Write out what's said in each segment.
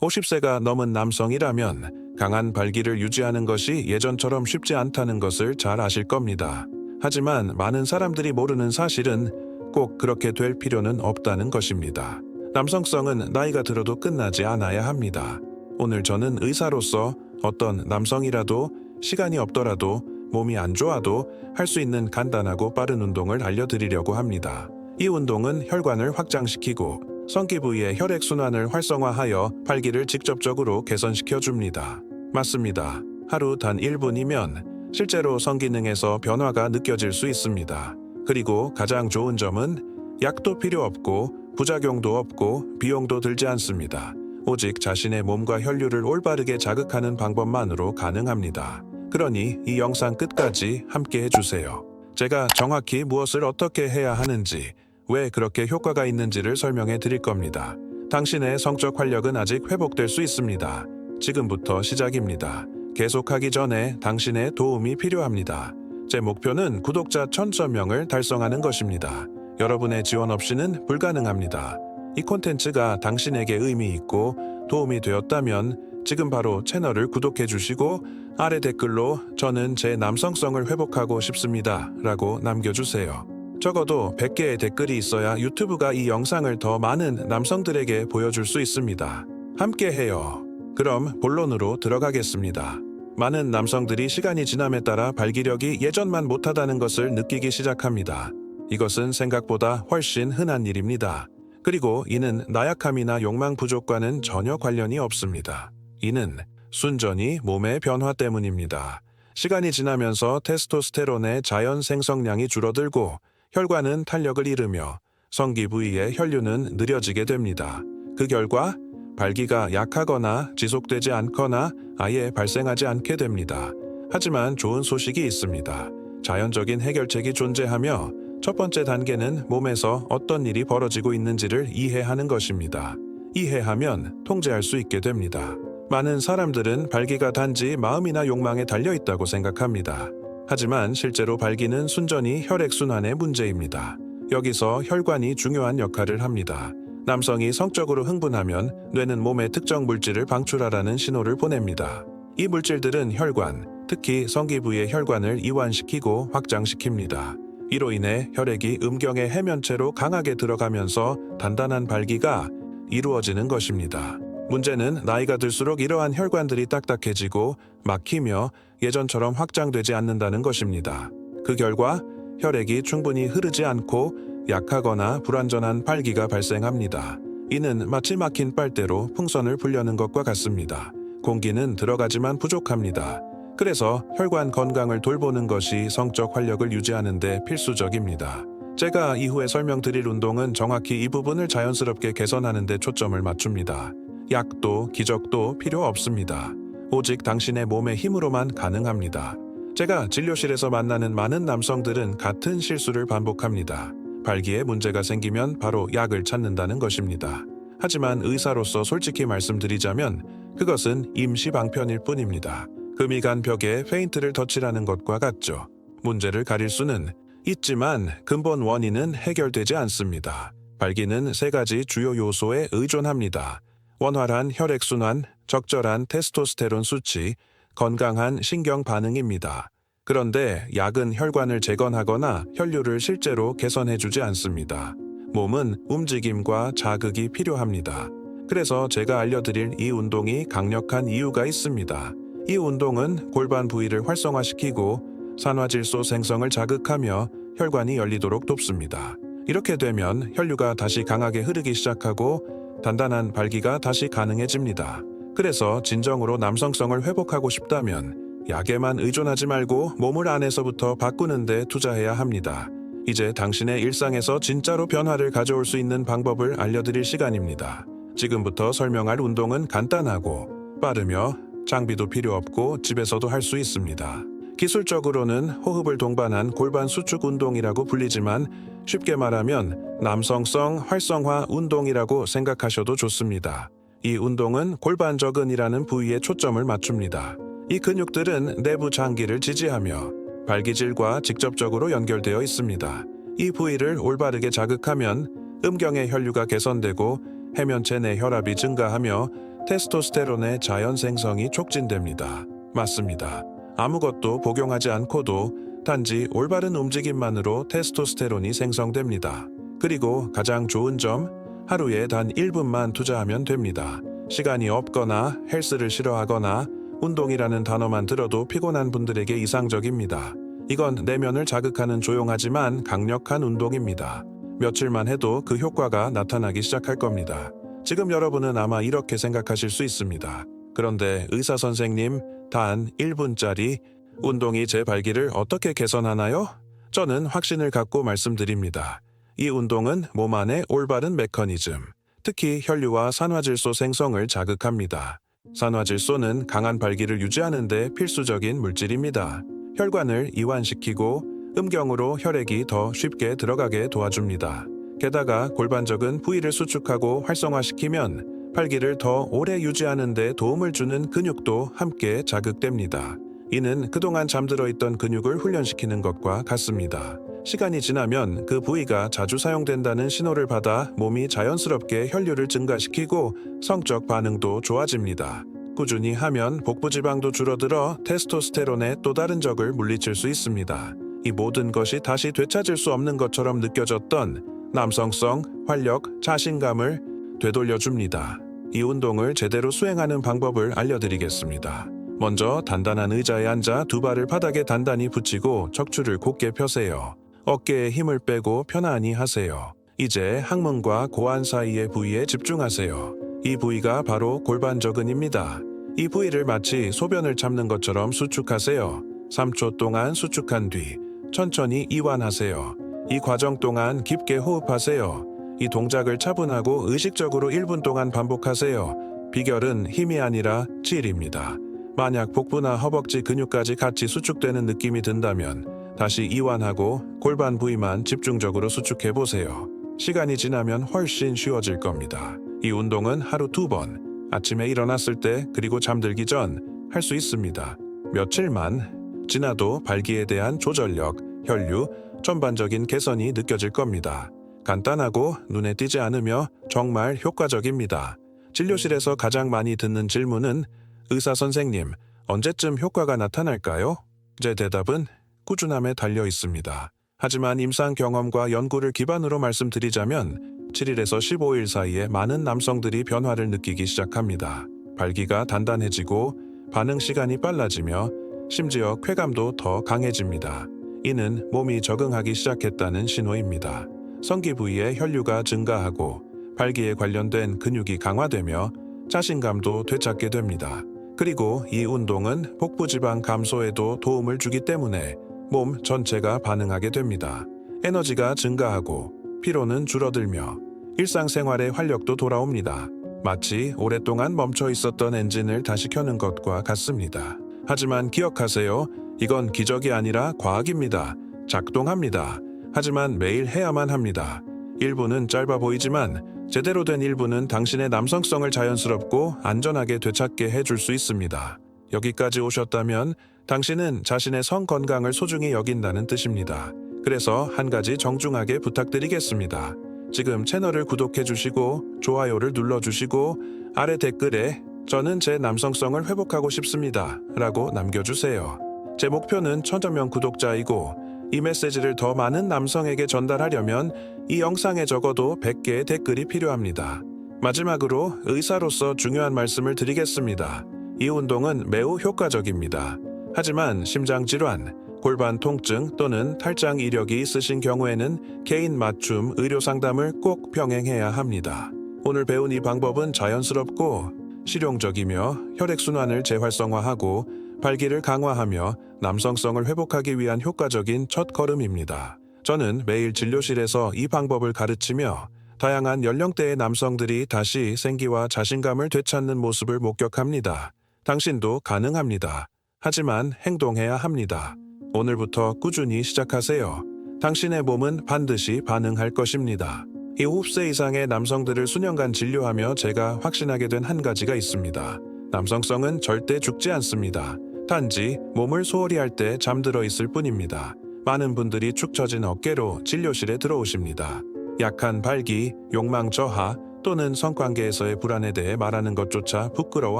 50세가 넘은 남성이라면 강한 발기를 유지하는 것이 예전처럼 쉽지 않다는 것을 잘 아실 겁니다. 하지만 많은 사람들이 모르는 사실은 꼭 그렇게 될 필요는 없다는 것입니다. 남성성은 나이가 들어도 끝나지 않아야 합니다. 오늘 저는 의사로서 어떤 남성이라도 시간이 없더라도 몸이 안 좋아도 할 수 있는 간단하고 빠른 운동을 알려드리려고 합니다. 이 운동은 혈관을 확장시키고 성기 부위의 혈액순환을 활성화하여 발기를 직접적으로 개선시켜 줍니다. 맞습니다. 하루 단 1분이면 실제로 성기능에서 변화가 느껴질 수 있습니다. 그리고 가장 좋은 점은 약도 필요 없고 부작용도 없고 비용도 들지 않습니다. 오직 자신의 몸과 혈류를 올바르게 자극하는 방법만으로 가능합니다. 그러니 이 영상 끝까지 함께 해주세요. 제가 정확히 무엇을 어떻게 해야 하는지, 왜 그렇게 효과가 있는지를 설명해 드릴 겁니다. 당신의 성적 활력은 아직 회복될 수 있습니다. 지금부터 시작입니다. 계속하기 전에 당신의 도움이 필요합니다. 제 목표는 구독자 1000명을 달성하는 것입니다. 여러분의 지원 없이는 불가능합니다. 이 콘텐츠가 당신에게 의미 있고 도움이 되었다면 지금 바로 채널을 구독해 주시고 아래 댓글로 "저는 제 남성성을 회복하고 싶습니다" 라고 남겨주세요. 적어도 100개의 댓글이 있어야 유튜브가 이 영상을 더 많은 남성들에게 보여줄 수 있습니다. 함께 해요. 그럼 본론으로 들어가겠습니다. 많은 남성들이 시간이 지남에 따라 발기력이 예전만 못하다는 것을 느끼기 시작합니다. 이것은 생각보다 훨씬 흔한 일입니다. 그리고 이는 나약함이나 욕망 부족과는 전혀 관련이 없습니다. 이는 순전히 몸의 변화 때문입니다. 시간이 지나면서 테스토스테론의 자연 생성량이 줄어들고 혈관은 탄력을 잃으며 성기 부위의 혈류는 느려지게 됩니다. 그 결과 발기가 약하거나 지속되지 않거나 아예 발생하지 않게 됩니다. 하지만 좋은 소식이 있습니다. 자연적인 해결책이 존재하며 첫 번째 단계는 몸에서 어떤 일이 벌어지고 있는지를 이해하는 것입니다. 이해하면 통제할 수 있게 됩니다. 많은 사람들은 발기가 단지 마음이나 욕망에 달려 있다고 생각합니다. 하지만 실제로 발기는 순전히 혈액순환의 문제입니다. 여기서 혈관이 중요한 역할을 합니다. 남성이 성적으로 흥분하면 뇌는 몸에 특정 물질을 방출하라는 신호를 보냅니다. 이 물질들은 혈관, 특히 성기 부위의 혈관을 이완시키고 확장시킵니다. 이로 인해 혈액이 음경의 해면체로 강하게 들어가면서 단단한 발기가 이루어지는 것입니다. 문제는 나이가 들수록 이러한 혈관들이 딱딱해지고 막히며 예전처럼 확장되지 않는다는 것입니다. 그 결과 혈액이 충분히 흐르지 않고 약하거나 불완전한 발기가 발생합니다. 이는 마치 막힌 빨대로 풍선을 불려는 것과 같습니다. 공기는 들어가지만 부족합니다. 그래서 혈관 건강을 돌보는 것이 성적 활력을 유지하는 데 필수적입니다. 제가 이후에 설명드릴 운동은 정확히 이 부분을 자연스럽게 개선하는 데 초점을 맞춥니다. 약도 기적도 필요 없습니다. 오직 당신의 몸의 힘으로만 가능합니다. 제가 진료실에서 만나는 많은 남성들은 같은 실수를 반복합니다. 발기에 문제가 생기면 바로 약을 찾는다는 것입니다. 하지만 의사로서 솔직히 말씀드리자면 그것은 임시 방편일 뿐입니다. 금이 간 벽에 페인트를 덧칠하는 것과 같죠. 문제를 가릴 수는 있지만 근본 원인은 해결되지 않습니다. 발기는 3가지 주요 요소에 의존합니다. 원활한 혈액순환, 적절한 테스토스테론 수치, 건강한 신경 반응입니다. 그런데 약은 혈관을 재건하거나 혈류를 실제로 개선해주지 않습니다. 몸은 움직임과 자극이 필요합니다. 그래서 제가 알려드릴 이 운동이 강력한 이유가 있습니다. 이 운동은 골반 부위를 활성화시키고 산화질소 생성을 자극하며 혈관이 열리도록 돕습니다. 이렇게 되면 혈류가 다시 강하게 흐르기 시작하고 단단한 발기가 다시 가능해집니다. 그래서 진정으로 남성성을 회복하고 싶다면 약에만 의존하지 말고 몸을 안에서부터 바꾸는 데 투자해야 합니다. 이제 당신의 일상에서 진짜로 변화를 가져올 수 있는 방법을 알려드릴 시간입니다. 지금부터 설명할 운동은 간단하고 빠르며 장비도 필요 없고 집에서도 할 수 있습니다. 기술적으로는 호흡을 동반한 골반 수축 운동이라고 불리지만 쉽게 말하면 남성성 활성화 운동이라고 생각하셔도 좋습니다. 이 운동은 골반저근이라는 부위에 초점을 맞춥니다. 이 근육들은 내부 장기를 지지하며 발기질과 직접적으로 연결되어 있습니다. 이 부위를 올바르게 자극하면 음경의 혈류가 개선되고 해면체 내 혈압이 증가하며 테스토스테론의 자연 생성이 촉진됩니다. 맞습니다. 아무것도 복용하지 않고도 단지 올바른 움직임만으로 테스토스테론이 생성됩니다. 그리고 가장 좋은 점, 하루에 단 1분만 투자하면 됩니다. 시간이 없거나 헬스를 싫어하거나 운동이라는 단어만 들어도 피곤한 분들에게 이상적입니다. 이건 내면을 자극하는 조용하지만 강력한 운동입니다. 며칠만 해도 그 효과가 나타나기 시작할 겁니다. 지금 여러분은 아마 이렇게 생각하실 수 있습니다. 그런데 의사 선생님, 단 1분짜리 운동이 제 발기를 어떻게 개선하나요? 저는 확신을 갖고 말씀드립니다. 이 운동은 몸 안의 올바른 메커니즘, 특히 혈류와 산화질소 생성을 자극합니다. 산화질소는 강한 발기를 유지하는 데 필수적인 물질입니다. 혈관을 이완시키고 음경으로 혈액이 더 쉽게 들어가게 도와줍니다. 게다가 골반적인 부위를 수축하고 활성화시키면 발기를 더 오래 유지하는 데 도움을 주는 근육도 함께 자극됩니다. 이는 그동안 잠들어 있던 근육을 훈련시키는 것과 같습니다. 시간이 지나면 그 부위가 자주 사용된다는 신호를 받아 몸이 자연스럽게 혈류를 증가시키고 성적 반응도 좋아집니다. 꾸준히 하면 복부 지방도 줄어들어 테스토스테론의 또 다른 적을 물리칠 수 있습니다. 이 모든 것이 다시 되찾을 수 없는 것처럼 느껴졌던 남성성, 활력, 자신감을 되돌려줍니다. 이 운동을 제대로 수행하는 방법을 알려드리겠습니다. 먼저 단단한 의자에 앉아 두 발을 바닥에 단단히 붙이고 척추를 곧게 펴세요. 어깨에 힘을 빼고 편안히 하세요. 이제 항문과 고안 사이의 부위에 집중하세요. 이 부위가 바로 골반저근입니다. 이 부위를 마치 소변을 참는 것처럼 수축하세요. 3초 동안 수축한 뒤 천천히 이완하세요. 이 과정 동안 깊게 호흡하세요. 이 동작을 차분하고 의식적으로 1분 동안 반복하세요. 비결은 힘이 아니라 질입니다. 만약 복부나 허벅지 근육까지 같이 수축되는 느낌이 든다면 다시 이완하고 골반 부위만 집중적으로 수축해보세요. 시간이 지나면 훨씬 쉬워질 겁니다. 이 운동은 하루 2번, 아침에 일어났을 때 그리고 잠들기 전 할 수 있습니다. 며칠만 지나도 발기에 대한 조절력, 혈류, 전반적인 개선이 느껴질 겁니다. 간단하고 눈에 띄지 않으며 정말 효과적입니다. 진료실에서 가장 많이 듣는 질문은 의사 선생님, 언제쯤 효과가 나타날까요? 제 대답은 꾸준함에 달려 있습니다. 하지만 임상 경험과 연구를 기반으로 말씀드리자면 7일에서 15일 사이에 많은 남성들이 변화를 느끼기 시작합니다. 발기가 단단해지고 반응 시간이 빨라지며 심지어 쾌감도 더 강해집니다. 이는 몸이 적응하기 시작했다는 신호입니다. 성기 부위의 혈류가 증가하고 발기에 관련된 근육이 강화되며 자신감도 되찾게 됩니다. 그리고 이 운동은 복부 지방 감소에도 도움을 주기 때문에 몸 전체가 반응하게 됩니다. 에너지가 증가하고 피로는 줄어들며 일상생활의 활력도 돌아옵니다. 마치 오랫동안 멈춰 있었던 엔진을 다시 켜는 것과 같습니다. 하지만 기억하세요. 이건 기적이 아니라 과학입니다. 작동합니다. 하지만 매일 해야만 합니다. 1분은 짧아 보이지만 제대로 된 1분은 당신의 남성성을 자연스럽고 안전하게 되찾게 해줄 수 있습니다. 여기까지 오셨다면 당신은 자신의 성 건강을 소중히 여긴다는 뜻입니다. 그래서 한 가지 정중하게 부탁드리겠습니다. 지금 채널을 구독해 주시고 좋아요를 눌러 주시고 아래 댓글에 저는 제 남성성을 회복하고 싶습니다 라고 남겨주세요. 제 목표는 1000명 구독자이고 이 메시지를 더 많은 남성에게 전달하려면 이 영상에 적어도 100개의 댓글이 필요합니다. 마지막으로 의사로서 중요한 말씀을 드리겠습니다. 이 운동은 매우 효과적입니다. 하지만 심장질환, 골반 통증 또는 탈장 이력이 있으신 경우에는 개인 맞춤 의료 상담을 꼭 병행해야 합니다. 오늘 배운 이 방법은 자연스럽고 실용적이며 혈액순환을 재활성화하고 발기를 강화하며 남성성을 회복하기 위한 효과적인 첫 걸음입니다. 저는 매일 진료실에서 이 방법을 가르치며 다양한 연령대의 남성들이 다시 생기와 자신감을 되찾는 모습을 목격합니다. 당신도 가능합니다. 하지만 행동해야 합니다. 오늘부터 꾸준히 시작하세요. 당신의 몸은 반드시 반응할 것입니다. 70세 이상의 남성들을 수년간 진료하며 제가 확신하게 된 한 가지가 있습니다. 남성성은 절대 죽지 않습니다. 단지 몸을 소홀히 할 때 잠들어 있을 뿐입니다. 많은 분들이 축 처진 어깨로 진료실에 들어오십니다. 약한 발기, 욕망 저하, 또는 성관계에서의 불안에 대해 말하는 것조차 부끄러워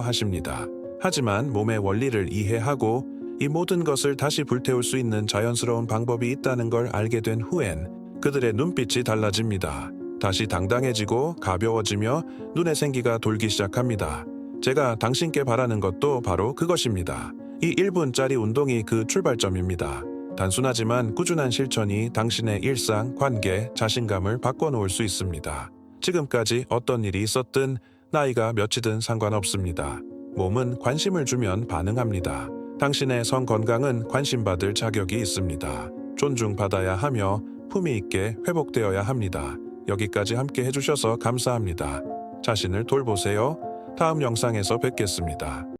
하십니다. 하지만 몸의 원리를 이해하고 이 모든 것을 다시 불태울 수 있는 자연스러운 방법이 있다는 걸 알게 된 후엔 그들의 눈빛이 달라집니다. 다시 당당해지고 가벼워지며 눈에 생기가 돌기 시작합니다. 제가 당신께 바라는 것도 바로 그것입니다. 이 1분짜리 운동이 그 출발점입니다. 단순하지만 꾸준한 실천이 당신의 일상, 관계, 자신감을 바꿔놓을 수 있습니다. 지금까지 어떤 일이 있었든 나이가 몇이든 상관없습니다. 몸은 관심을 주면 반응합니다. 당신의 성 건강은 관심받을 자격이 있습니다. 존중받아야 하며 품위 있게 회복되어야 합니다. 여기까지 함께 해주셔서 감사합니다. 자신을 돌보세요. 다음 영상에서 뵙겠습니다.